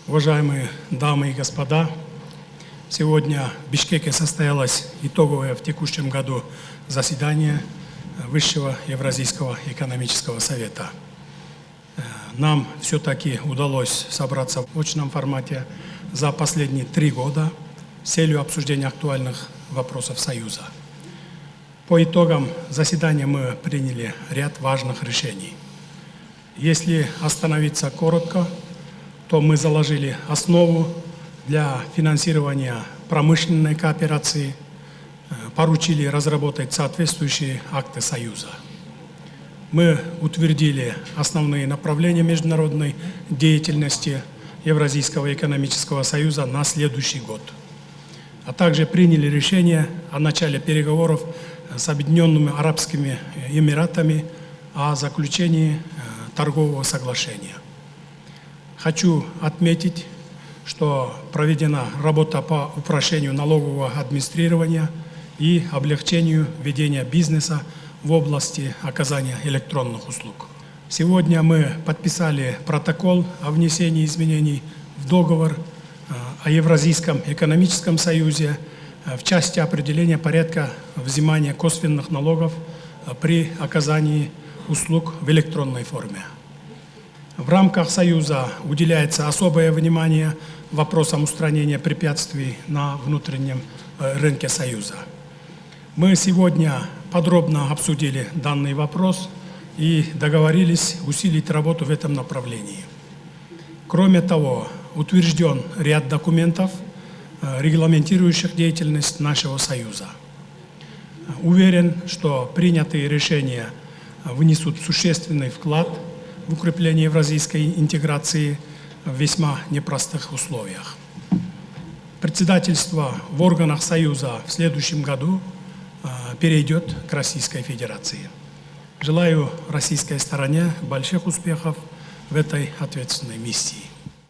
Уважаемые дамы и господа, сегодня в Бишкеке состоялось итоговое в текущем году заседание Высшего Евразийского экономического совета. Нам все-таки удалось собраться в очном формате за последние 3 года с целью обсуждения актуальных вопросов Союза. По итогам заседания мы приняли ряд важных решений. Если остановиться коротко, то мы заложили основу для финансирования промышленной кооперации, поручили разработать соответствующие акты Союза. Мы утвердили основные направления международной деятельности Евразийского экономического союза на следующий год, а также приняли решение о начале переговоров с Объединенными Арабскими Эмиратами о заключении торгового соглашения. Хочу отметить, что проведена работа по упрощению налогового администрирования и облегчению ведения бизнеса в области оказания электронных услуг. Сегодня мы подписали протокол о внесении изменений в договор о Евразийском экономическом союзе в части определения порядка взимания косвенных налогов при оказании услуг в электронной форме. В рамках Союза уделяется особое внимание вопросам устранения препятствий на внутреннем рынке Союза. Мы сегодня подробно обсудили данный вопрос и договорились усилить работу в этом направлении. Кроме того, утвержден ряд документов, регламентирующих деятельность нашего Союза. Уверен, что принятые решения внесут существенный вклад в укрепление евразийской интеграции в весьма непростых условиях. Председательство в органах Союза в следующем году перейдет к Российской Федерации. Желаю российской стороне больших успехов в этой ответственной миссии.